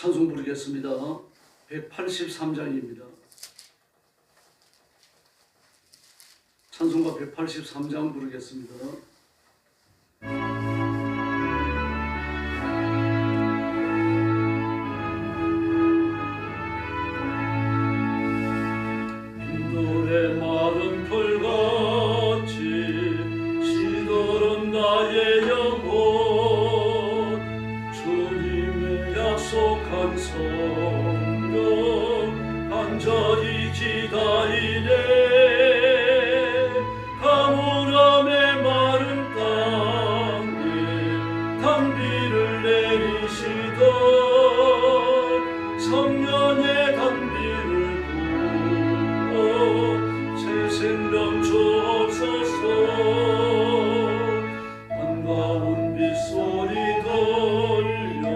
찬송 부르겠습니다. 183장입니다. 찬송가 183장 부르겠습니다. 빈돌의 마른 풀같이 시들은 나의 영혼, 주님의 약속한 성령 간절히 기다리네. 가물함의 마른 땅에 단비를 내리시던 성령의 단비를 부어 새 생명 주옵소서. 반가운 빗소리 들려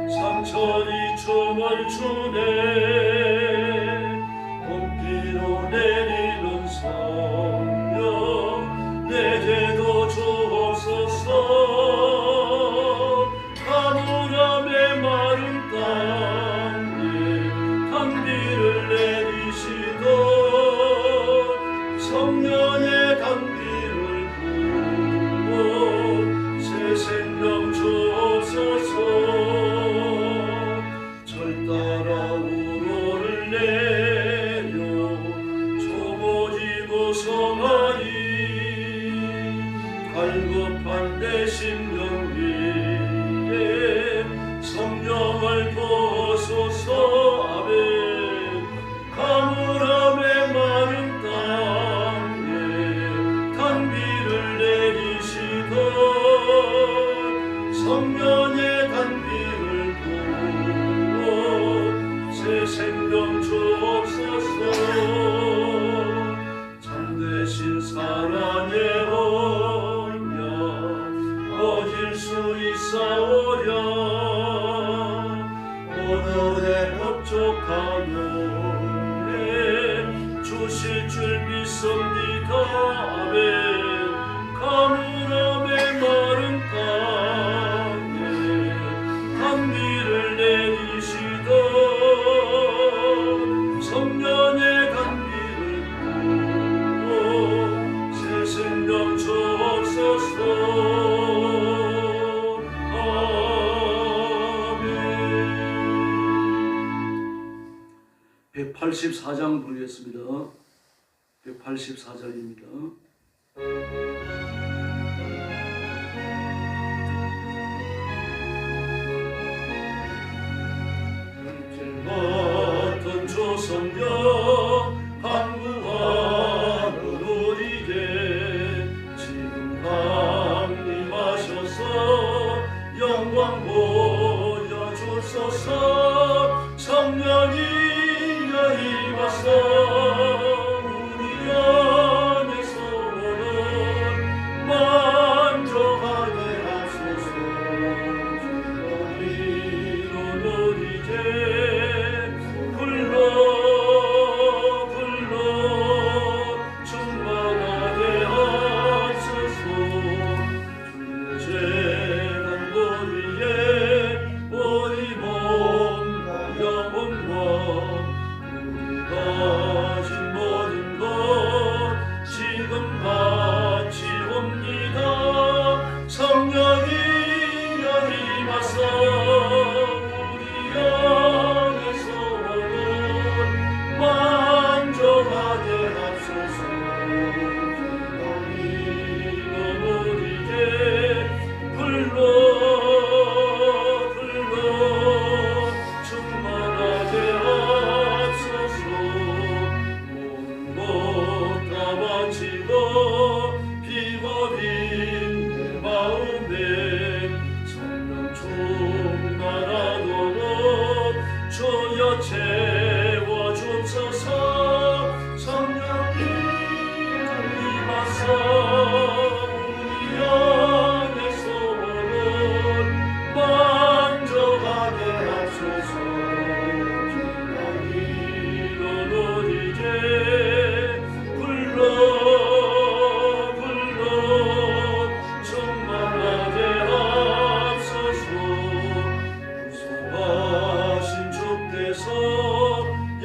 산천이 춤을 추네. 봄비로 내리는 성령 내게도 주옵소서. 가물함의 마른 땅에 단비를 내리시던 성령의 단비를 부어 새 생명 주옵소서. 절 따라 우로를 내려 조모지고 성하리. 갈급한 내 심령 위에 성령을 부어소서. 아멘. 가물함의 마른 땅에 단비를 내리시던 성령의 단비를 부어 새 생명 주옵소서. 참되신 사랑의 언약 어길 수 있사오랴. 오늘의 흡족하노에 주실 줄 믿습니다. 아멘. 가물함의 마른 땅에 단비를 내리시던 성령의 단비를 부어 새 생명 주옵소서. 아멘. 184장 부르겠습니다. 184장입니다. 같은 조성령 간구하는 우리에게 지금 강림하셔서 영광 보여주소서. 성령이 여임하사 우리 안에서 오늘 만족하게 하소서. 우리로 누리게 불러 충만하게 하소서. 주의 재단 보리에 우리 몸과 영혼과 우리 가진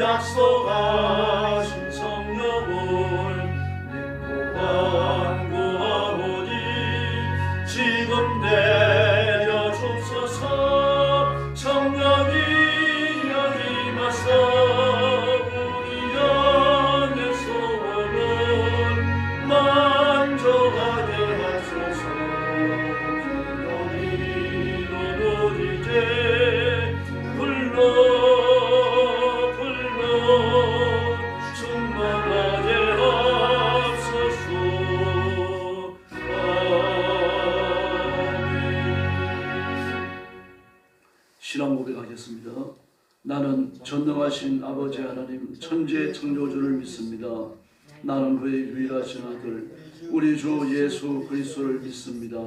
약속하신 성령을 믿고 간구하오니 지금 내려주소서. 성령이 임하사 우리 안에 소원을 만족하게 하소서. 너희는 이제 불러 충만하게 하소서. 아멘. 신앙 고백하겠습니다. 나는 전능하신 아버지 하나님 천지의 창조주를 믿습니다. 나는 그의 유일하신 아들 우리 주 예수 그리스도를 믿습니다.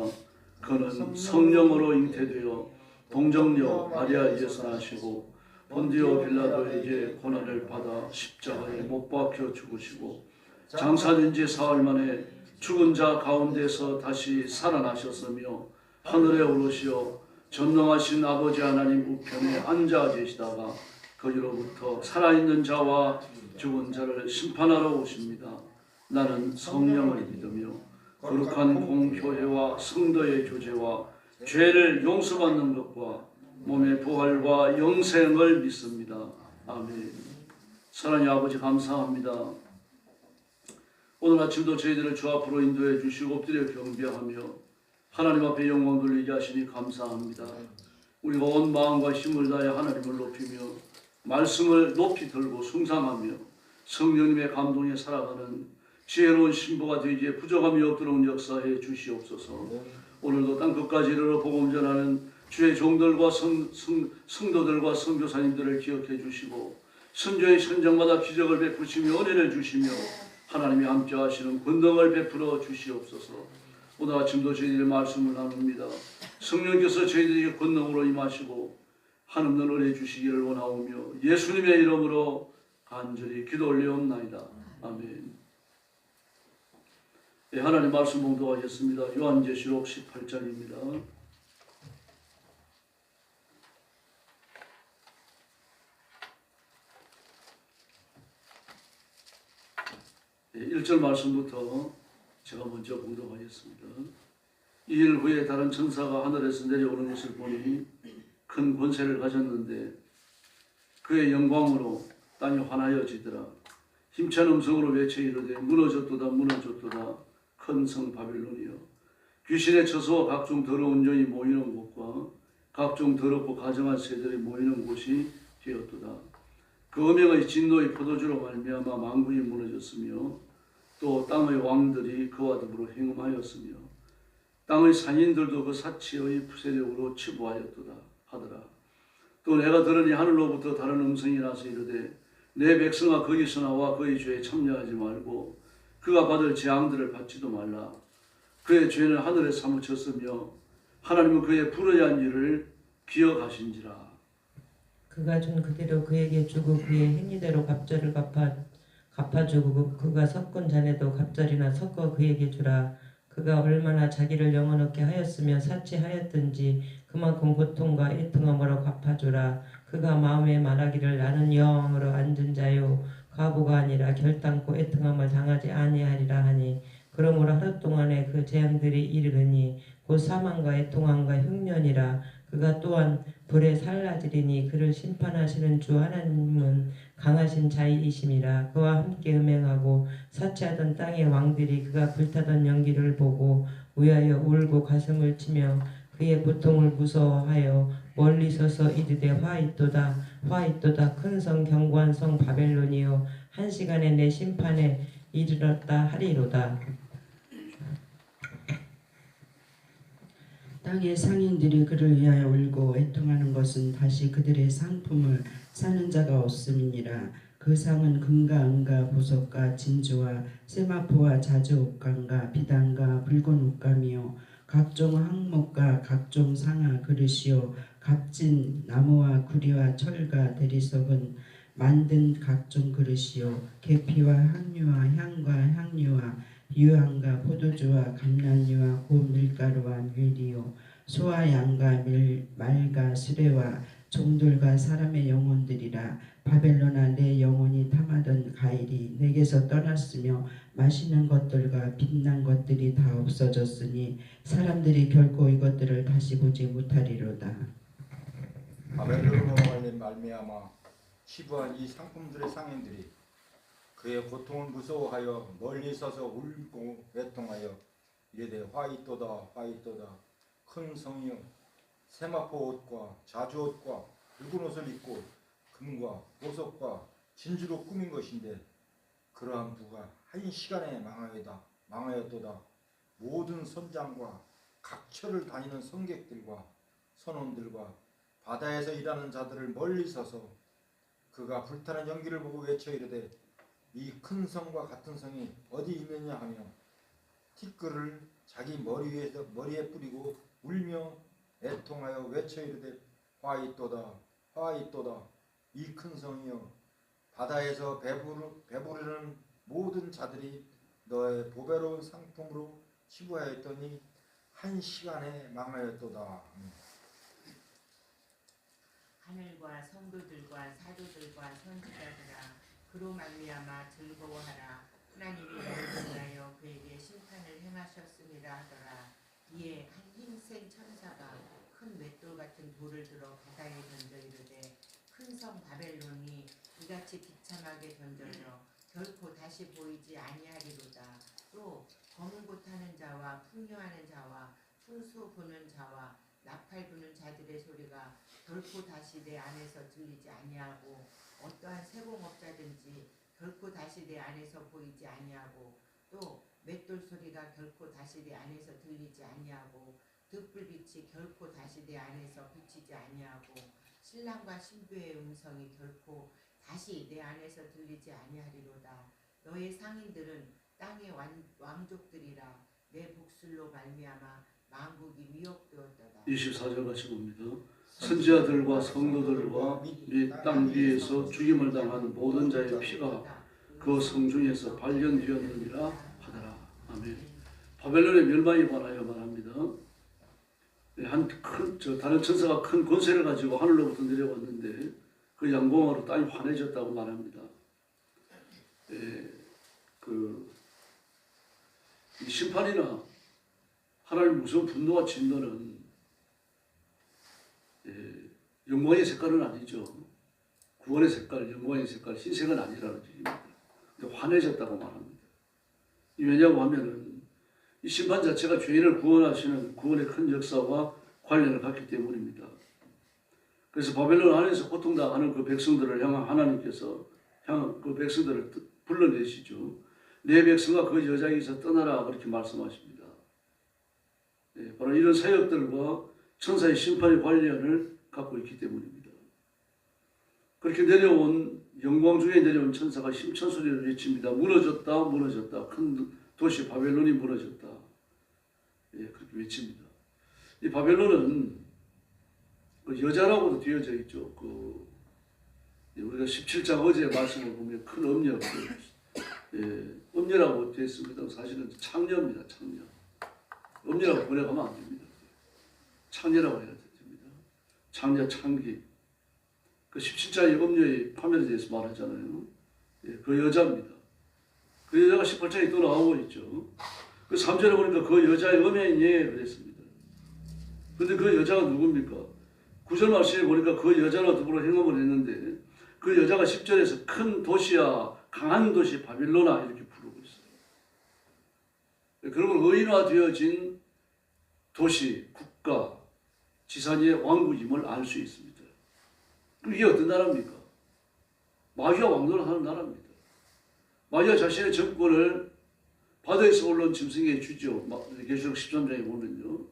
그는 성령으로 잉태되어 동정녀 마리아에게서 나시고 본디오 빌라도에게 고난을 받아 십자가에 못 박혀 죽으시고 장사된 지 사흘 만에 죽은 자 가운데서 다시 살아나셨으며 하늘에 오르시어 전능하신 아버지 하나님 우편에 앉아 계시다가 거기로부터 살아있는 자와 죽은 자를 심판하러 오십니다. 나는 성령을 믿으며 거룩한 공교회와 성도의 교제와 죄를 용서받는 것과 몸의 부활과 영생을 믿습니다. 아멘. 사랑의 아버지 감사합니다. 오늘 아침도 저희들을 주 앞으로 인도해 주시고 엎드려 경배하며 하나님 앞에 영광 돌리게 하시니 감사합니다. 우리가 온 마음과 힘을 다해 하나님을 높이며 말씀을 높이 들고 숭상하며 성령님의 감동에 살아가는 지혜로운 신부가 되기에 부족함이 없도록 역사해 주시옵소서. 오늘도 땅 끝까지 이르러 복음 전하는 주의 종들과 성도들과 선교사님들을 기억해 주시고 선조의 현장마다 기적을 베푸시며 은혜를 주시며 하나님이 함께 하시는 권능을 베풀어 주시옵소서. 오늘 아침도 저희들의 말씀을 나눕니다. 성령께서 저희들에게 권능으로 임하시고 한없는 은혜 주시기를 원하오며 예수님의 이름으로 간절히 기도 올려옵나이다. 아멘. 네, 하나님 말씀 봉독하겠습니다. 요한계시록 18장입니다. 네, 1절 말씀부터 제가 먼저 봉독하겠습니다. 이 일 후에 다른 천사가 하늘에서 내려오는 것을 보니 큰 권세를 가졌는데 그의 영광으로 땅이 환하여지더라. 힘찬 음성으로 외쳐 이르되 무너졌도다 무너졌도다 큰 성 바벨론이여 귀신의 처소와 각종 더러운 영이 모이는 곳과 각종 더럽고 가증한 새들이 모이는 곳이 되었도다. 그 음행의 진노의 포도주로 말미암아 만국이 무너졌으며 또 땅의 왕들이 그와 더불어 행음하였으며 땅의 산인들도 그 사치의 세력으로 치부하였도다 하더라. 또 내가 들으니 하늘로부터 다른 음성이 나서 이르되 내 백성아 거기서 나와 그의 죄에 참여하지 말고 그가 받을 재앙들을 받지도 말라. 그의 죄는 하늘에 사무쳤으며 하나님은 그의 불의한 일을 기억하신지라. 그가 준 그대로 그에게 주고 그의 행위대로 갑절을 갚아주고 그가 섞은 잔에도 갑절이나 섞어 그에게 주라. 그가 얼마나 자기를 영원하게 하였으며 사치하였든지 그만큼 고통과 애통함으로 갚아주라. 그가 마음에 말하기를 나는 영으로 앉은 자요 과부가 아니라 결단코 애통함을 당하지 아니하리라 하니 그러므로 하루 동안에 그 재앙들이 이르르니 곧 사망과 애통함과 흉년이라. 그가 또한 불에 살라지리니 그를 심판하시는 주 하나님은 강하신 자이심이라. 그와 함께 음행하고 사치하던 땅의 왕들이 그가 불타던 연기를 보고 위하여 울고 가슴을 치며 그의 고통을 무서워하여 멀리 서서 이르되 화있도다 화있도다 큰 성 견고한 성 바벨론이여 한 시간에 내 심판에 이르렀다 하리로다. 땅의 상인들이 그를 위하여 울고 애통하는 것은 다시 그들의 상품을 사는 자가 없음이니라. 그 상은 금과 은과 보석과 진주와 세마포와 자주옥감과 비단과 붉은 옷감이요 각종 항목과 각종 상아 그릇이요 값진 나무와 구리와 철과 대리석은 만든 각종 그릇이요 계피와 향유와 향과 향유와 유향과 포도주와 감람유와 곧 밀가루와 밀이요 소와 양과 말과 수레와 종들과 사람의 영혼들이라. 바벨론아, 내 영혼이 탐하던 가일이 내게서 떠났으며 맛있는 것들과 빛난 것들이 다 없어졌으니 사람들이 결코 이것들을 다시 보지 못하리로다. 바벨론으로 말미암아 치부한 이 상품들의 상인들이 그의 고통을 무서워하여 멀리 서서 울고 애통하여 이르되 화이또다 화이또다 큰 성이여 세마포 옷과 자주 옷과 붉은 옷을 입고 금과 보석과 진주로 꾸민 것인데 그러한 부가 한 시간에 망하였도다. 모든 선장과 각처를 다니는 성객들과 선원들과 바다에서 일하는 자들을 멀리 서서 그가 불타는 연기를 보고 외쳐 이르되 이 큰 성과 같은 성이 어디 있느냐 하며 티끌을 자기 머리에 뿌리고 울며 애통하여 외쳐 이르되 화이또다 화이또다 이 큰 성이여 바다에서 배부르는 모든 자들이 너의 보배로운 상품으로 치부하였더니 한 시간에 망하였도다. 하늘과 성도들과 사도들과 선지자들아 그로 말미암아 즐거워하라. 하나님이 너를 위하여 그에게 심판을 행하셨습니다 하더라. 이에 한 힘센 천사가 큰 맷돌 같은 돌을 들어 바다에 던져 이르되 큰 성 바벨론이 이같이 비참하게 던져져 결코 다시 보이지 아니하리로다. 또 검은 곳 하는 자와 풍요하는 자와 풍수 부는 자와 나팔 부는 자들의 소리가 결코 다시 내 안에서 들리지 아니하고 어떠한 세공업자든지 결코 다시 내 안에서 보이지 아니하고 또 맷돌 소리가 결코 다시 내 안에서 들리지 아니하고 등불빛이 결코 다시 내 안에서 비치지 아니하고 신랑과 신부의 음성이 결코 다시 내 안에서 들리지 아니하리로다. 너의 상인들은 땅의 왕족들이라. 내 복술로 말미암아 만국이 미혹되었도다. 24절 같이 봅니다. 선지자들과 성도들과 및 땅 위에서 죽임을 당한 모든 자의 피가 그 성중에서 발견되었느니라 하더라. 아멘. 바벨론의 멸망에 관하여 말합니다. 다른 천사가 큰 권세를 가지고 하늘로부터 내려왔는데 그 양공으로 땅이 환해졌다고 말합니다. 이 심판이나 하나님 무서운 분노와 진노는 영광의 색깔은 아니죠. 구원의 색깔, 영광의 색깔, 흰색은 아니라는 얘기입니다. 근데 환해졌다고 말합니다. 왜냐고 하면은 이 심판 자체가 죄인을 구원하시는 구원의 큰 역사와 관련을 갖기 때문입니다. 그래서 바벨론 안에서 고통당하는 그 백성들을 향한 하나님께서 그 백성들을 불러내시죠. 내 백성아 그 여자에게서 떠나라 그렇게 말씀하십니다. 바로 이런 사역들과 천사의 심판의 관련을 갖고 있기 때문입니다. 그렇게 영광 중에 내려온 천사가 힘찬 소리를 외칩니다. 무너졌다 무너졌다. 큰 도시 바벨론이 무너졌다. 그렇게 외칩니다. 이 바벨론은 그 여자라고도 되어져 있죠. 우리가 17장 어제 말씀을 보면 큰 음녀, 음녀라고 되어 있습니다. 사실은 창녀입니다. 창녀. 음녀라고 번역하면 안 됩니다. 창녀라고 해야 됩니다. 창녀, 창기. 그 17장의 음녀의 파멸에 대해서 말하잖아요. 그 여자입니다. 그 여자가 18장에 또 나오고 있죠. 그 3절에 보니까 그 여자의 음행이에요. 그랬습니다. 근데 그 여자가 누굽니까? 9절 말씀에 보니까 그 여자와 더불어 행함을 했는데 그 여자가 10절에서 큰 도시야, 강한 도시 바빌로나 이렇게 부르고 있어요. 그러면 의인화되어진 도시, 국가, 지산의 왕국임을 알 수 있습니다. 이게 어떤 나라입니까? 마귀가 왕노를 하는 나라입니다. 마귀가 자신의 정권을 바다에서 올라온 짐승에게 주죠. 계시록 13장에 보면요.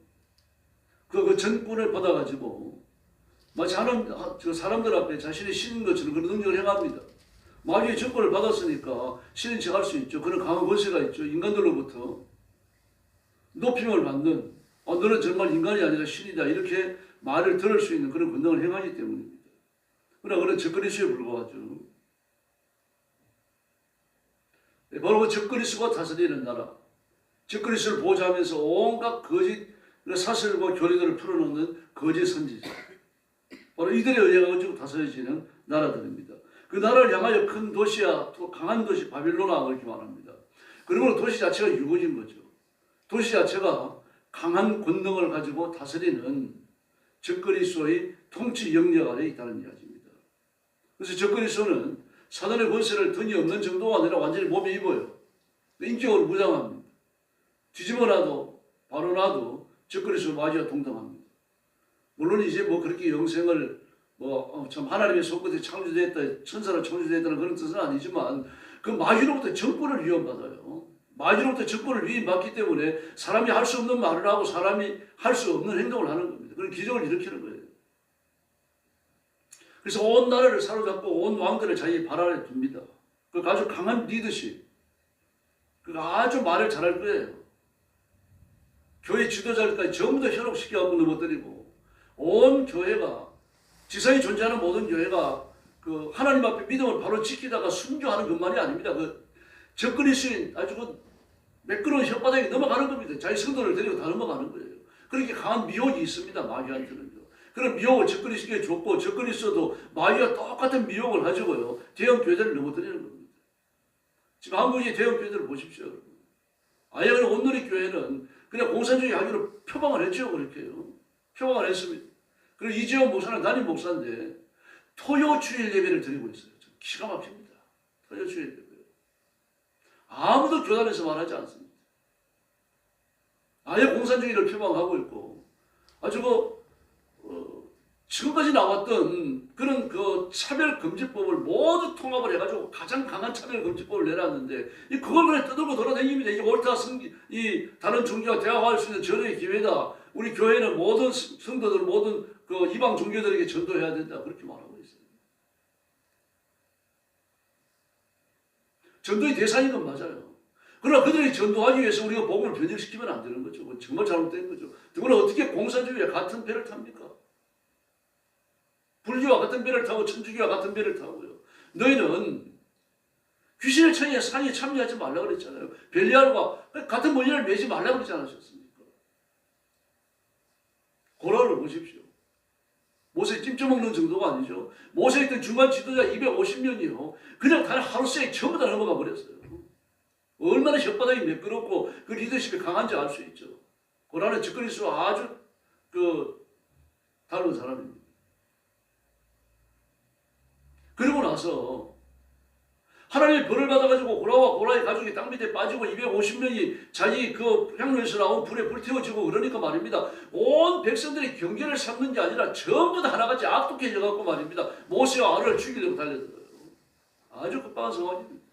그 정권을 받아가지고 마치 사람들 앞에 자신이 신인 것처럼 그런 능력을 행합니다. 마귀의 정권을 받았으니까 신인 척 할 수 있죠. 그런 강한 권세가 있죠. 인간들로부터 높임을 받는 너는 정말 인간이 아니라 신이다 이렇게 말을 들을 수 있는 그런 권능을 행하기 때문입니다. 그러나 그런 적그리스도에 불과하죠. 바로 그 적그리스도가 다스리는 나라, 적그리스도를 보좌하면서 온갖 거짓 사슬과 교리들을 풀어놓는 거짓 선지자, 바로 이들에 의해 가지고 다스려지는 나라들입니다. 그 나라를 향하여 큰 도시야 또 강한 도시 바빌로나 그렇게 말합니다. 그러므로 도시 자체가 유고진 거죠. 도시 자체가 강한 권능을 가지고 다스리는 적그리스도의 통치 영역 아래에 있다는 이야기입니다. 그래서 적그리스도는 사단의 권세를 던이 없는 정도가 아니라 완전히 몸에 입어요. 인격으로 무장합니다. 뒤집어 놔도 바로 놔도 적그리스도 마귀와 동등합니다. 물론 이제 뭐 그렇게 영생을 참 하나님의 손끝에 창조됐다, 천사로 창조됐다는 그런 뜻은 아니지만 그 마귀로부터 정권을 위협받아요. 마귀로부터 정권을 위협받기 때문에 사람이 할 수 없는 말을 하고 사람이 할 수 없는 행동을 하는 겁니다. 그런 기적을 일으키는 거예요. 그래서 온 나라를 사로잡고 온 왕들을 자기 발 아래 둡니다. 그 아주 강한 리더십. 그 아주 말을 잘할 거예요. 교회 지도자들까지 전부 다 현혹시켜갖고 넘어뜨리고 온 교회가 지상에 존재하는 모든 교회가 그 하나님 앞에 믿음을 바로 지키다가 순교하는 것만이 아닙니다. 그 적그리스도인 아주 그 매끄러운 혓바닥에 넘어가는 겁니다. 자기 성도를 데리고 다 넘어가는 거예요. 그렇게 강한 미혹이 있습니다. 마귀한테는요. 그런 미혹을 적그리스도에게 줬고 적그리스도도 마귀와 똑같은 미혹을 가지고요. 대형 교회들을 넘어뜨리는 겁니다. 지금 한국의 대형 교회들을 보십시오. 여러분. 아예 그냥 온누리 교회는 그냥 공산주의 하기로 표방을 했죠. 그렇게요. 표방을 했습니다. 그리고 이재원 목사는 담임 목사인데 토요 주일 예배를 드리고 있어요. 기가 막힙니다. 토요 주일 예배. 아무도 교단에서 말하지 않습니다. 아예 공산주의를 표방하고 있고 아주 지금까지 나왔던 그런 그 차별금지법을 모두 통합을 해가지고 가장 강한 차별금지법을 내놨는데 그걸 그냥 떠들고 돌아다닙니다. 이 옳다 이 다른 종교와 대화할 수 있는 전의 기회다. 우리 교회는 모든 성도들 모든 그 이방 종교들에게 전도해야 된다. 그렇게 말하고 있어요. 전도의 대상인 건 맞아요. 그러나 그들이 전도하기 위해서 우리가 복음을 변질시키면 안 되는 거죠. 그건 정말 잘못된 거죠. 그건 어떻게 공산주의와 같은 배를 탑니까? 불교와 같은 배를 타고 천주교와 같은 배를 타고요. 너희는 귀신의 천의 상에 참여하지 말라고 그랬잖아요. 벨리알과 같은 문제를 매지 말라고 그러지 않으셨습니까? 고라를 보십시오. 모세 찜쪄 먹는 정도가 아니죠. 모세에 있던 중간 지도자 250명이요. 그냥 단 하루 씩 전부 다 넘어가 버렸어요. 얼마나 혓바닥이 매끄럽고 그 리더십이 강한지 알 수 있죠. 고라는 적그리스도 아주 다른 사람입니다. 그리고 나서 하나님의 벌을 받아가지고 고라와 고라의 가족이 땅 밑에 빠지고 250명이 자기 그 향로에서 나온 불에 불태워지고 그러니까 말입니다. 온 백성들이 경계를 삼는 게 아니라 전부 다 하나같이 악독해져갖고 말입니다. 모세와 아론을 죽이려고 달려들어요. 아주 급박한 상황입니다.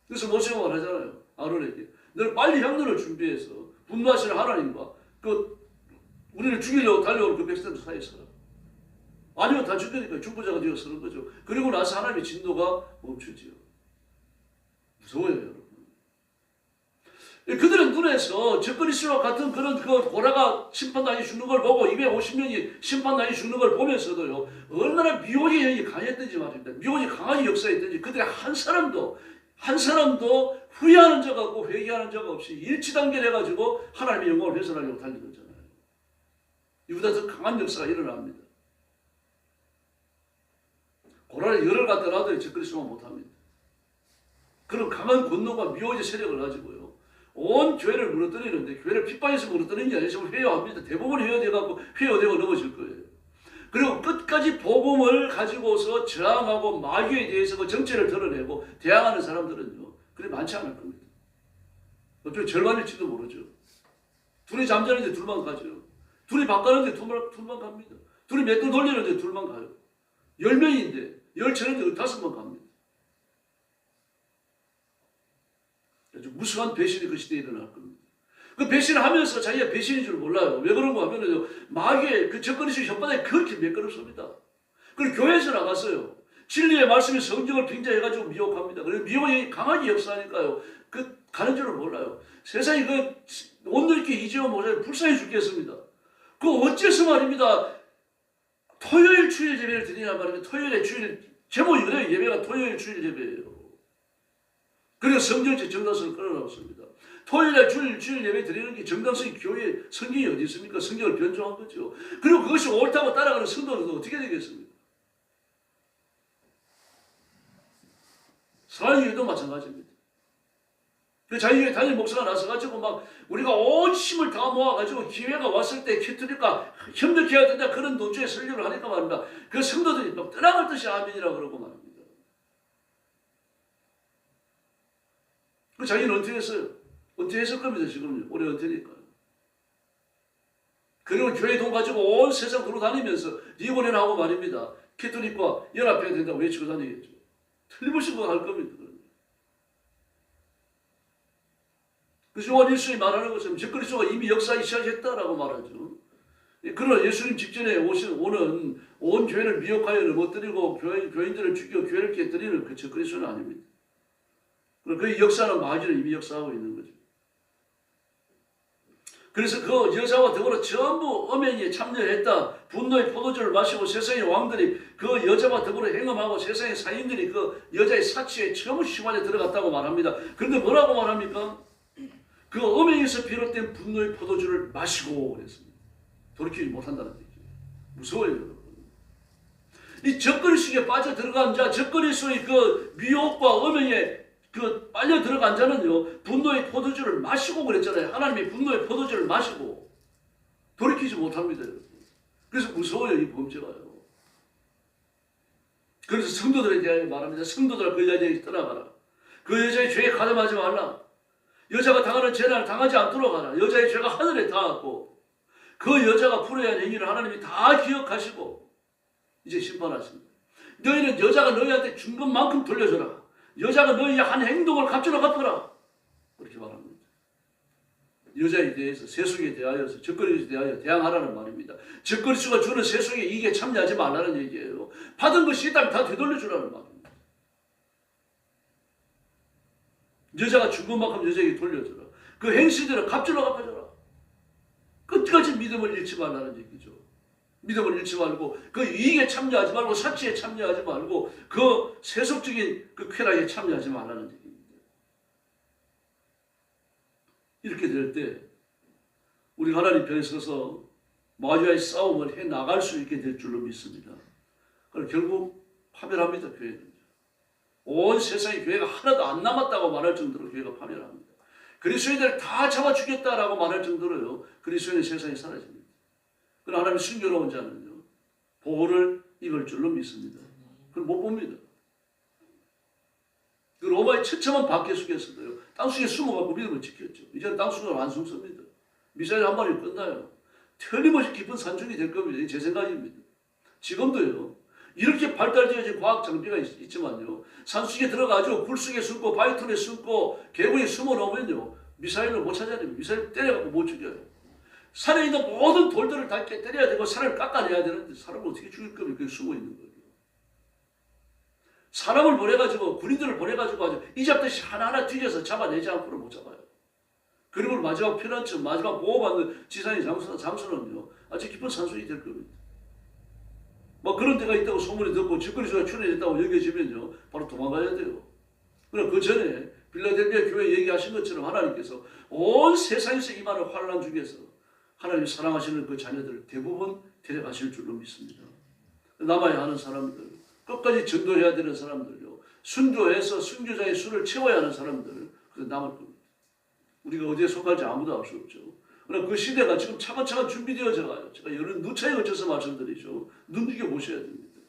그래서 모세가 말하잖아요. 아론에게 너는 빨리 향로를 준비해서 분노하시는 하나님과 우리를 죽이려고 달려오는 그 백성들 사이에 서라. 아니면 다 죽으니까 중보자가 되어 서는 거죠. 그리고 나서 하나님의 진노가 멈추지요. 무서워요, 여러분. 그들은 눈에서 적그리스도와 같은 그런 고라가 심판당해 죽는 걸 보고 250명이 심판당해 죽는 걸 보면서도요, 얼마나 미혹의 영이 강했든지 말입니다. 미혹이 강하게 역사했든지 그들의 한 사람도 후회하는 적 없고 회개하는 적 없이 일치단결해가지고 하나님의 영광을 훼손하려고 달려들잖아요. 이보다 더 강한 역사가 일어납니다. 고라를 열을 갖다 놔도 적그리스도만 못합니다. 그런 강한 권능과 미혹의 세력을 가지고요. 온 교회를 무너뜨리는데 교회를 핍박해서 무너뜨리는 게 아니라 회유합니다. 대부분 회유되고 넘어질 거예요. 그리고 끝까지 복음을 가지고서 저항하고 마귀에 대해서 그 정체를 드러내고 대항하는 사람들은요. 그리 많지 않을 겁니다. 어쩌면 절반일지도 모르죠. 둘이 잠자는데 둘만 가죠. 둘이 밥 가는데 둘만 갑니다. 둘이 맷돌 돌리는데 둘만 가요. 10명인데 10차례인데 5번 갑니다. 아주 무수한 배신이 그 시대에 일어날 겁니다. 그 배신을 하면서 자기가 배신인 줄 몰라요. 왜 그런가 하면은 마귀의 그 적그리스도 혓바닥이 그렇게 매끄럽습니다. 그리고 교회에서 나갔어요. 진리의 말씀이 성경을 빙자해가지고 미혹합니다. 그래서 미혹이 강하게 역사하니까요. 가는 줄을 몰라요. 세상이 온누리교회 이재원 목사님 불쌍해 죽겠습니다. 어째서 말입니다. 토요일 주일 예배를 드리냐 말입니다. 토요일에 주일 제목이 그래요. 예배가 토요일 주일 예배예요. 그래서 성경책 정당성을 끌어나왔습니다. 토요일에 주일 예배 드리는 게 정당성이 교회에 성경이 어디 있습니까? 성경을 변조한 거죠. 그리고 그것이 옳다고 따라가는 성도는 어떻게 되겠습니까? 사랑교회도 마찬가지입니다. 그 자유교회 단임 목사가 나서가지고 막 우리가 온 힘을 다 모아가지고 기회가 왔을 때 캐톨릭과 협력해야 된다 그런 노조에 설교를 하니까 말입니다. 그 성도들이 막 떠나갈 듯이 아멘이라 그러고 말입니다. 그 자기는 은퇴했어요. 은퇴했을 겁니다. 지금 올해 은퇴니까. 그리고 교회 돈 가지고 온 세상 돌아다니면서 리본회하고 말입니다. 캐톨릭과 연합해야 된다고 외치고 다니겠죠. 틀림없이 그거 할 겁니다. 그래서 요한 1서에 말하는 것처럼 적그리스도가 이미 역사하기 시작했다라고 말하죠. 그러나 예수님 직전에 오는 온 교회를 미혹하여 넘어뜨리고 교인들을 죽여 교회를 깨뜨리는 그 적그리스도는 아닙니다. 그 역사는 마귀는 이미 역사하고 있는 거죠. 그래서 그 여자와 더불어 전부 음행에 참여했다. 분노의 포도주를 마시고 세상의 왕들이 그 여자와 더불어 행음하고 세상의 사인들이 그 여자의 사치에 전부 시간에 들어갔다고 말합니다. 그런데 뭐라고 말합니까? 그 음행에서 비롯된 분노의 포도주를 마시고 그랬습니다. 돌이키지 못한다는 얘기죠. 무서워요, 여러분. 이 적그리스도에 빠져 들어간 자, 적그리스도의 그 미혹과 음행에 그 빨려 들어간 자는요, 분노의 포도주를 마시고 그랬잖아요. 하나님의 분노의 포도주를 마시고 돌이키지 못합니다, 여러분. 그래서 무서워요, 이 범죄가요. 그래서 성도들에 대하여 말합니다. 성도들아, 그 여자에게 떠나가라. 그 여자의 죄에 가담하지 말라. 여자가 당하는 재난을 당하지 않도록 하라. 여자의 죄가 하늘에 닿았고 그 여자가 불의한 행위를 하나님이 다 기억하시고 이제 심판하십니다. 너희는 여자가 너희한테 준 것만큼 돌려줘라. 여자가 너희의 한 행동을 값주러 갚아라. 그렇게 말합니다. 여자에 대해서 세속에 대하여서 적그리스도에 대하여 대항하라는 말입니다. 적그리스도가 주는 세속에 이게 참여하지 말라는 얘기예요. 받은 것이 있다면 다 되돌려주라는 말입니다. 여자가 준 것만큼 여자에게 돌려줘라. 그 행실대로 값주러 갚아줘라. 끝까지 믿음을 잃지 말라는 얘기죠. 믿음을 잃지 말고 그 이익에 참여하지 말고 사치에 참여하지 말고 그 세속적인 그 쾌락에 참여하지 말라는 얘기입니다. 이렇게 될 때 우리 하나님 편에 서서 마귀와의 싸움을 해나갈 수 있게 될 줄로 믿습니다. 그럼 결국 파멸합니다. 교회는. 온 세상의 교회가 하나도 안 남았다고 말할 정도로 교회가 파멸합니다. 그리스도인들을 다 잡아 죽였다라고 말할 정도로요, 그리스도인의 세상이 사라집니다. 그러나 하나님의 순교로운 자는요, 보호를 입을 줄로 믿습니다. 그걸 못 봅니다. 그 로마의 처참한 박해숙에서도요, 땅속에 숨어갖고 믿음을 지켰죠. 이제는 땅속으로 안 숨습니다. 미사일 한 발이 끝나요. 틀림없이 깊은 산중이 될 겁니다. 이게 제 생각입니다. 지금도요, 이렇게 발달되어진 과학 장비가 있지만요, 산속에 들어가죠. 굴속에 숨고 바위털에 숨고 계곡에 숨어 놓으면요, 미사일을 못 찾아냅니다. 미사일 때려갖고 못 죽여요. 산에 있는 모든 돌들을 다 때려야 되고 산을 깎아내야 되는데 사람을 어떻게 죽일 겁니까? 그게 숨어 있는 거예요. 사람을 보내가지고 군인들을 보내가지고 아주 이잡듯이 하나하나 뒤져서 잡아내지 않고는 못 잡아요. 그리고 마지막 피난처, 마지막 보호받는 지상의 장소는요, 아주 깊은 산속이 될 겁니다. 뭐 그런 데가 있다고 소문이 듣고 적그리스도가 출현했다고 여겨지면요, 바로 도망가야 돼요. 그러나 그 전에 빌라델비아 교회 얘기하신 것처럼 하나님께서 온 세상에서 임하는 환난 중에서 하나님이 사랑하시는 그 자녀들 대부분 데려가실 줄로 믿습니다. 남아야 하는 사람들, 끝까지 전도해야 되는 사람들요, 순교해서 순교자의 수를 채워야 하는 사람들, 그래서 남을 겁니다. 우리가 어디에 속할지 아무도 알 수 없죠. 그러나 그 시대가 지금 차근차근 준비되어져 가요. 제가 여러 누차에 걸쳐서 말씀드리죠. 눈여겨보셔야 됩니다.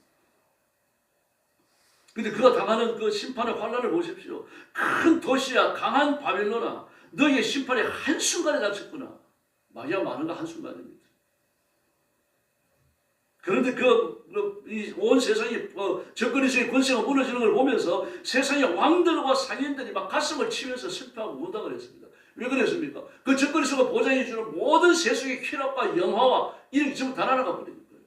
근데 그가 당하는 그 심판의 환란을 보십시오. 큰 도시야, 강한 바벨론아, 너희의 심판이 한순간에 닥쳤구나. 마귀가 많은 거 한순간입니다. 그런데 온 세상이 적그리스도의 권세가 무너지는 걸 보면서 세상의 왕들과 상인들이 막 가슴을 치면서 슬퍼하고 운다 그랬습니다. 왜 그랬습니까? 그 적그리스도가 보장해 주는 모든 세속의 쾌락과 영화와 이런 게 전부 다 날아가 버리는 거예요.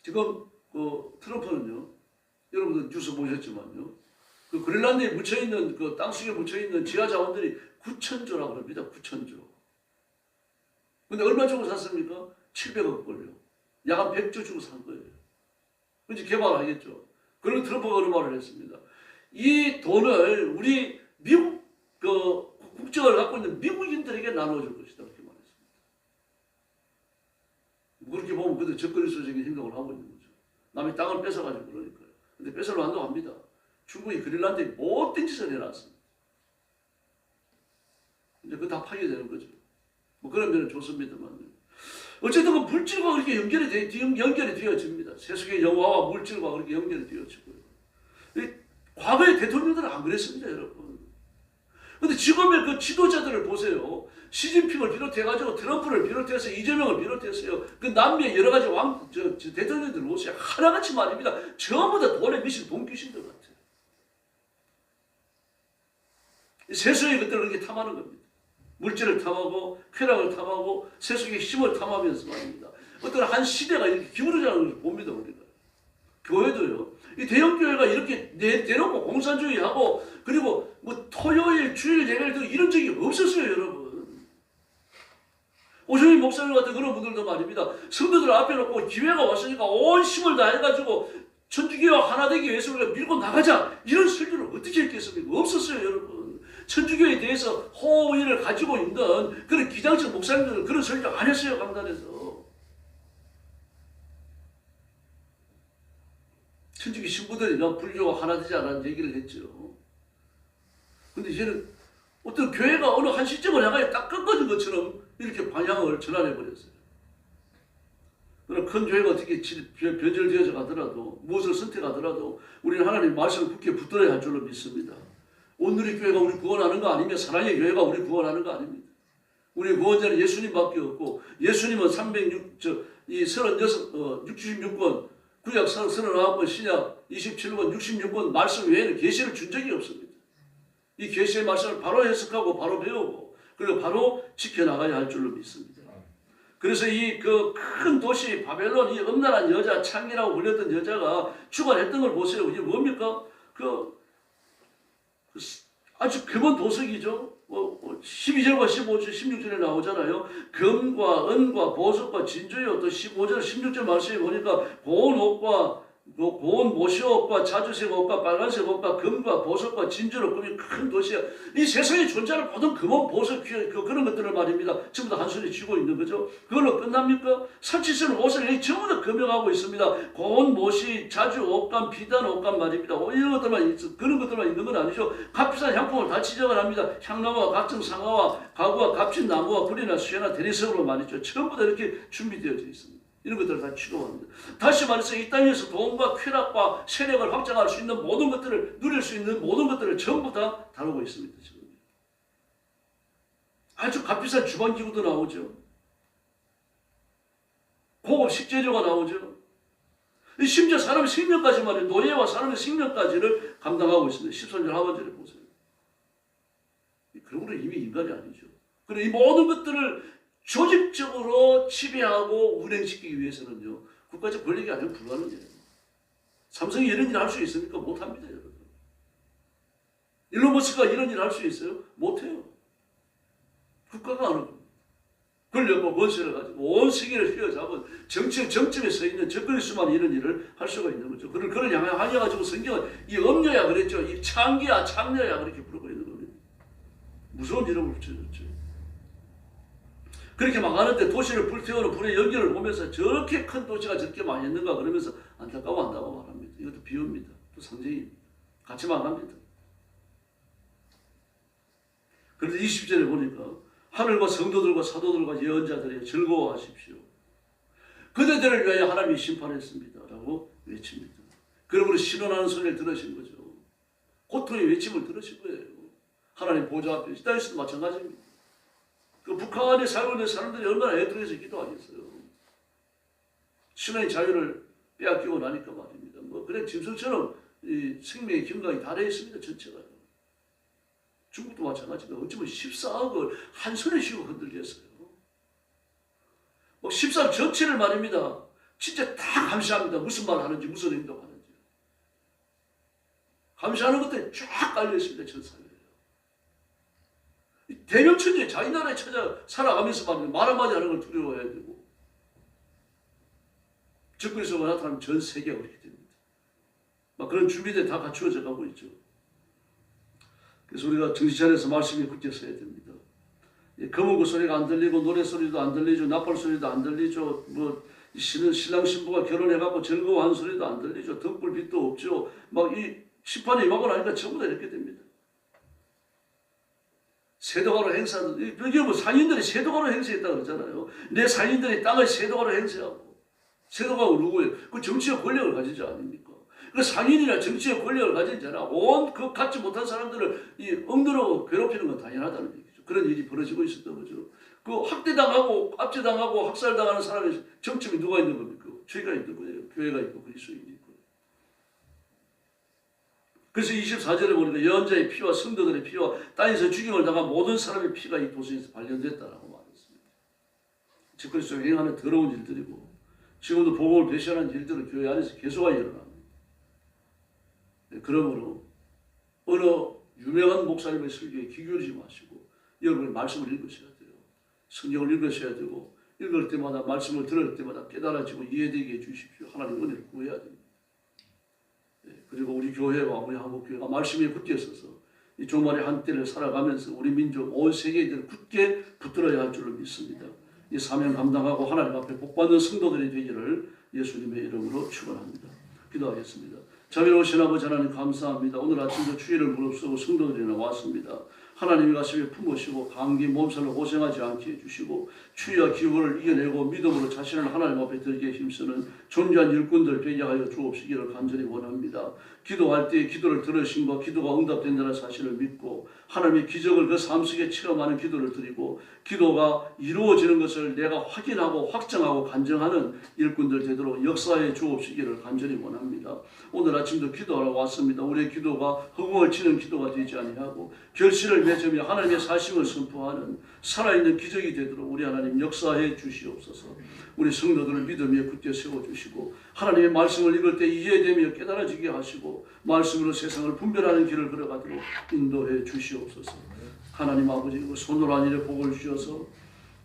지금 그 트럼프는요, 여러분들 뉴스 보셨지만요, 그 그린란드에 묻혀있는 그 땅속에 묻혀있는 지하 자원들이 9,000조라고 합니다. 9,000조. 근데 얼마 주고 샀습니까? 700억 벌요. 약 한 100조 주고 산 거예요. 그런지 개발하겠죠. 그리고 트럼프가 그런 말을 했습니다. 이 돈을 우리 미국 그 국적을 갖고 있는 미국인들에게 나눠줄 것이다. 그렇게 말했습니다. 그렇게 보면 그들 적그리스도적인 행동을 하고 있는 거죠. 남의 땅을 뺏어가지고 그러니까요. 근데 뺏으러 한다고 합니다. 중국이 그린란드에 못된 짓을 해놨습니다. 이제 그거 다 파괴되는 거죠. 뭐 그런 면은 좋습니다만. 어쨌든 그 물질과 그렇게 연결이 되어집니다. 세속의 영화와 물질과 그렇게 연결이 되어지고요. 과거의 대통령들은 안 그랬습니다, 여러분. 근데 지금의 그 지도자들을 보세요. 시진핑을 비롯해가지고 트럼프를 비롯해서 이재명을 비롯해서요. 그 남미의 여러 가지 대통령들 보세요. 하나같이 말입니다. 전부 다 돈에 미친 돈귀신들 같아요. 세속의 것들을 그렇게 탐하는 겁니다. 물질을 탐하고 쾌락을 탐하고 세속의 힘을 탐하면서 말입니다. 어떤 한 시대가 이렇게 기울어지는 것을 봅니다. 우리가. 교회도요. 이 대형 교회가 이렇게 대놓고 공산주의하고 그리고 뭐 토요일 주일 예배를 이런 적이 없었어요, 여러분. 오정희 목사님 같은 그런 분들도 말입니다. 성도들 앞에 놓고 기회가 왔으니까 온 힘을 다해가지고 천주교와 하나 되기 위해서 우리가 밀고 나가자. 이런 설교를 어떻게 했겠습니까? 없었어요, 여러분. 천주교에 대해서 호의를 가지고 있는 그런 기장적 목사님들은 그런 설교 안 했어요, 강단에서. 천주교 신부들이나 불교가 하나 되지 않았는 얘기를 했죠. 근데 이제는 어떤 교회가 어느 한 시점을 향하여 딱 꺾어진 것처럼 이렇게 방향을 전환해버렸어요. 그러나 큰 교회가 어떻게 변절되어져 가더라도 무엇을 선택하더라도 우리는 하나님 말씀을 굳게 붙들어야 할 줄로 믿습니다. 오늘의 교회가 우리 구원하는 거 아니면 사랑의 교회가 우리 구원하는 거 아닙니다. 우리 구원자는 예수님밖에 없고 예수님은 66권 구약 39권 신약 27권 66권 말씀 외에는 계시를 준 적이 없습니다. 이 계시의 말씀을 바로 해석하고 바로 배우고 그리고 바로 지켜나가야 할 줄로 믿습니다. 그래서 이 그 큰 도시 바벨론 이 음란한 여자 창이라고 불렸던 여자가 주관했던 걸 보세요. 이게 뭡니까? 아주 금은 도석이죠. 12절과 15절, 16절에 나오잖아요. 금과 은과 보석과 진주요. 또 15절, 16절 말씀에 보니까 고운 옷과 고운 모시옷과 자주색 옷과 빨간색 옷과 금과 보석과 진주로 꾸민 큰 도시야. 이 세상에 존재하는 모든 금은 보석 그런 것들을 말입니다. 전부 다 한 손에 쥐고 있는 거죠. 그걸로 끝납니까? 살치스는 옷을 전부 다 금형하고 있습니다. 고운 모시, 자주 옷감, 비단 옷감 말입니다. 이런 것들만 그런 것들만 있는 건 아니죠. 값비싼 향품을 다 지정을 합니다. 향나무와 각종 상아와 가구와 값진 나무와 구리나 수혜나 대리석으로 말이죠. 전부 다 이렇게 준비되어져 있습니다. 이런 것들을 다 취급합니다. 다시 말해서 이 땅에서 돈과 쾌락과 세력을 확장할 수 있는 모든 것들을 누릴 수 있는 모든 것들을 전부 다 다루고 있습니다. 지금. 아주 값비싼 주방기구도 나오죠. 고급 식재료가 나오죠. 심지어 사람의 생명까지 말이에요. 노예와 사람의 생명까지를 감당하고 있습니다. 13절 하반절에 보세요. 그런 거는 이미 인간이 아니죠. 그리고 이 모든 것들을 조직적으로 지배하고 운행시키기 위해서는요. 국가적 권력이 아니면 불가능해요. 삼성이 이런 일을 할 수 있습니까? 못합니다. 여러분. 일론 머스크가 이런 일을 할 수 있어요? 못해요. 국가가 하는 겁니다. 권력과 권세를 가지고 온 세계를 휘어잡은 정점에 서 있는 접근일 수만 이런 일을 할 수가 있는 거죠. 그런 양을 하여가지고 성경은 이 엄녀야 그랬죠. 이 창기야 창녀야 그렇게 부르고 있는 겁니다. 무서운 이름을 붙여줬죠. 그렇게 막 하는데 도시를 불태우는 불의 연기를 보면서 저렇게 큰 도시가 저렇게 많이 했는가 그러면서 안타까워한다고 말합니다. 이것도 비유입니다. 또 상징입니다. 같이 말합니다. 그런데 20절에 보니까 하늘과 성도들과 사도들과 예언자들이 즐거워하십시오. 그대들을 위하여 하나님이 심판했습니다. 라고 외칩니다. 그러므로 신원하는 소리를 들으신 거죠. 고통의 외침을 들으신 거예요. 하나님 보좌 앞에 이 땅에서도 마찬가지입니다. 그 북한에 살고 있는 사람들이 얼마나 애들에서 기도하겠어요. 신앙의 자유를 빼앗기고 나니까 말입니다. 뭐 그래 짐승처럼 이 생명의 경각이 달해 있습니다. 전체가요. 중국도 마찬가지입니다. 어쩌면 14억을 한 손에 쥐고 흔들겠어요. 14억 전체를 말입니다. 진짜 다 감시합니다. 무슨 말 하는지 무슨 행동하는지. 감시하는 것들이 쫙 깔려 있습니다. 전 사회에. 대명천지에 자기 나라에 찾아 살아가면서 말 한마디 하는 걸 두려워해야 되고 접근에서 나타나면 전 세계가 그렇게 됩니다. 막 그런 준비들이 다 갖추어져 가고 있죠. 그래서 우리가 정신 차려서 말씀이 굳게 서야 됩니다. 검은고 소리가 안 들리고 노래 소리도 안 들리죠. 나팔 소리도 안 들리죠. 뭐 신랑 신부가 결혼해갖고 즐거워하는 소리도 안 들리죠. 등불빛도 없죠. 막 이 심판이 임하고 나니까 전부 다 이렇게 됩니다. 세도가로 행사도, 이게 뭐 상인들이 세도가로 행세했다고 그러잖아요. 내 상인들이 땅을 세도가로 행세하고. 세도가가 누구예요? 그 정치의 권력을 가진 자 아닙니까? 그 상인이나 정치의 권력을 가진 자나 온 그 갖지 못한 사람들을 이 억누르고 괴롭히는 건 당연하다는 얘기죠. 그런 일이 벌어지고 있었던 거죠. 그 학대당하고 압제당하고 학살당하는 사람의 정점이 누가 있는 겁니까? 죄가 있는 거예요. 교회가 있고 그리스도인이 있고. 그래서 24절에 보니까 예언자의 피와 성도들의 피와 땅에서 죽임을 당한 모든 사람의 피가 이 도성에서 발견됐다라고 말했습니다. 즉 그리스도에 행하는 더러운 일들이고 지금도 복음을 배신하는 일들은 교회 안에서 계속하여 일어납니다. 그러므로 어느 유명한 목사님의 설교에 귀 기울이지 마시고 여러분 말씀을 읽으셔야 돼요. 성경을 읽으셔야 되고 읽을 때마다 말씀을 들을 때마다 깨달아지고 이해되게 해주십시오. 하나님 은혜를 구해야 됩니다. 그리고 우리 교회와 우리 한국교회가 말씀에 굳게 서서 이 종말의 한때를 살아가면서 우리 민족 온 세계에 굳게 붙들어야 할 줄로 믿습니다. 이 사명 감당하고 하나님 앞에 복받는 성도들이 되기를 예수님의 이름으로 축원합니다. 기도하겠습니다. 자비로우신 아버지 하나님 감사합니다. 오늘 아침도 주의를 무릅쓰고 성도들이 나왔습니다. 하나님이 가슴에 품으시고 감기 몸살로 고생하지 않게 해주시고 추위와 기후를 이겨내고 믿음으로 자신을 하나님 앞에 들게 힘쓰는 존귀한 일꾼들 되게 하여 주옵시기를 간절히 원합니다. 기도할 때 기도를 들으신 것, 기도가 응답된다는 사실을 믿고 하나님의 기적을 그 삶 속에 체험하는 기도를 드리고 기도가 이루어지는 것을 내가 확인하고 확정하고 간증하는 일꾼들 되도록 역사해 주옵시기를 간절히 원합니다. 오늘 아침도 기도하러 왔습니다. 우리의 기도가 허공을 치는 기도가 되지 아니하고 결실을 맺으며 하나님의 사심을 선포하는 살아있는 기적이 되도록 우리 하나님 역사해 주시옵소서. 우리 성도들을 믿음에 굳게 세워주시고 하나님의 말씀을 읽을 때 이해되며 깨달아지게 하시고 말씀으로 세상을 분별하는 길을 걸어가도록 인도해 주시옵소서. 하나님 아버지 손으로 한 일에 복을 주셔서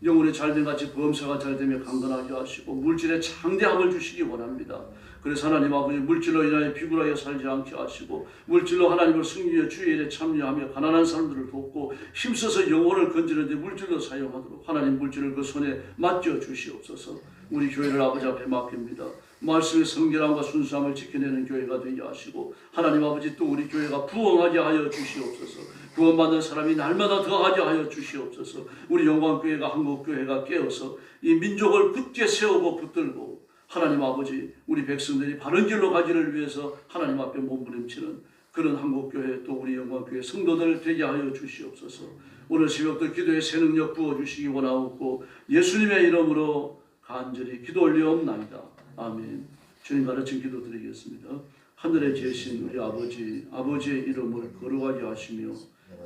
영혼의 잘됨같이 범사가 잘되며 강건하게 하시고 물질에 창대함을 주시기 원합니다. 그래서 하나님 아버지 물질로 인하여 비굴하게 살지 않게 하시고 물질로 하나님을 승리하여 주의 일에 참여하며 가난한 사람들을 돕고 힘써서 영혼을 건지는데 물질로 사용하도록 하나님 물질을 그 손에 맡겨 주시옵소서. 우리 교회를 아버지 앞에 맡깁니다. 말씀의 성결함과 순수함을 지켜내는 교회가 되게 하시고 하나님 아버지 또 우리 교회가 부흥하게 하여 주시옵소서. 구원받는 사람이 날마다 더하게 하여 주시옵소서. 우리 영광교회가 한국교회가 깨어서 이 민족을 굳게 세우고 붙들고 하나님 아버지 우리 백성들이 바른 길로 가기를 위해서 하나님 앞에 몸부림치는 그런 한국교회 또 우리 영광교회 성도들 되게 하여 주시옵소서. 오늘 새벽도 기도의 새 능력 부어주시기 원하옵고 예수님의 이름으로 간절히 기도 올리옵나이다. 아멘. 주님 가르친 기도 드리겠습니다. 하늘에 계신 우리 아버지, 아버지의 이름을 거룩하게 하시며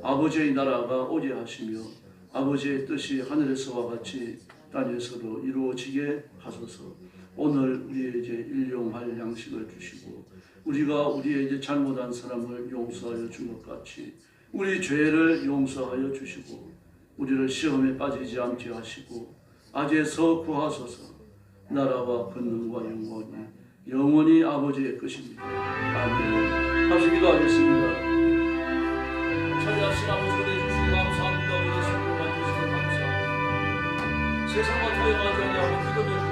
아버지의 나라가 오게 하시며 아버지의 뜻이 하늘에서와 같이 땅에서도 이루어지게 하소서. 오늘 우리에게 일용할 양식을 주시고 우리가 우리에게 잘못한 사람을 용서하여 준 것 같이 우리 죄를 용서하여 주시고 우리를 시험에 빠지지 않게 하시고 악에서 구하소서. 나라와 권능과 영광이 영원히 아버지의 것입니다. 아멘. 같이 기도하겠습니다. 찬양하신 아버지 은혜 주시기 감사합니다. 우리 예수님 만드시기 감사합니다. 세상과 타협하지 아니하고 기도해